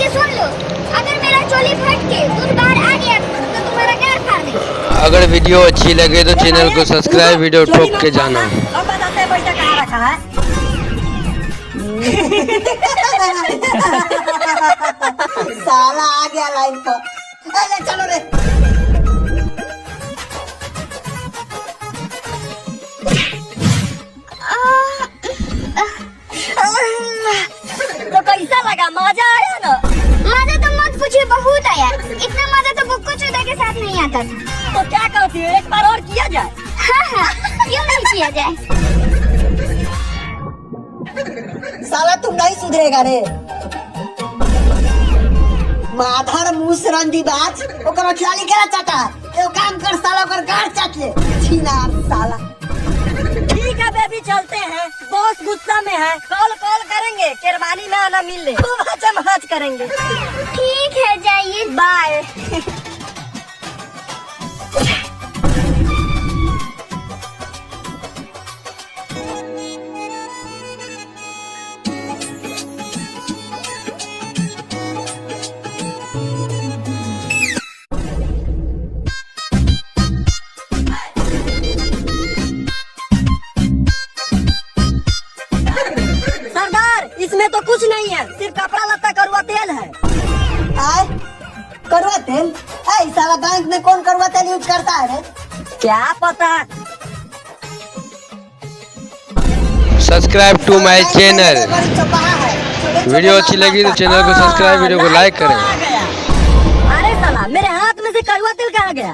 ये सुन लो, अगर मेरा चोली फट के तुम बाहर आ गया तो तुम्हारा गार फाड़ देंगे। अगर वीडियो अच्छी लगे तो चैनल को सब्सक्राइब, वीडियो ठोक के जाना। अब बताते हैं पैसा कहाँ रखा है। साला आ गया लाइन पर। अरे चलो रे। तो कैसा लगा, मजा आया ना? मजा तो मत पूछिए, बहुत आया। इतना मजा तो बुक्को चूदा के साथ नहीं आता था। तो क्या कहती है, एक बार और किया जाए? हाँ, क्यों नहीं किया जाए। साला तुम नहीं सुधरेगा रे। माधर मुस रंदीबाज ओकर खिलाड़ी केरा चाटा। एगो काम कर साला ओकर गाड़ चाट ले। छीना साला। ठीक है बेबी, चलते हैं। बॉस गुस्सा में है, कॉल करेंगे, केरवानी में आना मिलने, खूब हचम-हच करेंगे। ठीक है, जाइए, बाय। इसमें तो कुछ नहीं है, सिर्फ कपड़ा लत्ता करुआ तेल है। आए करुआ तेल? ऐ साला बैंक में कौन करुआ तेल यूज करता है रे? क्या पता। Subscribe to my channel. Video अच्छी लगी तो चैनल को सब्सक्राइब, वीडियो को लाइक करें। अरे साला, मेरे हाथ में से कड़वा तेल कहाँ गया?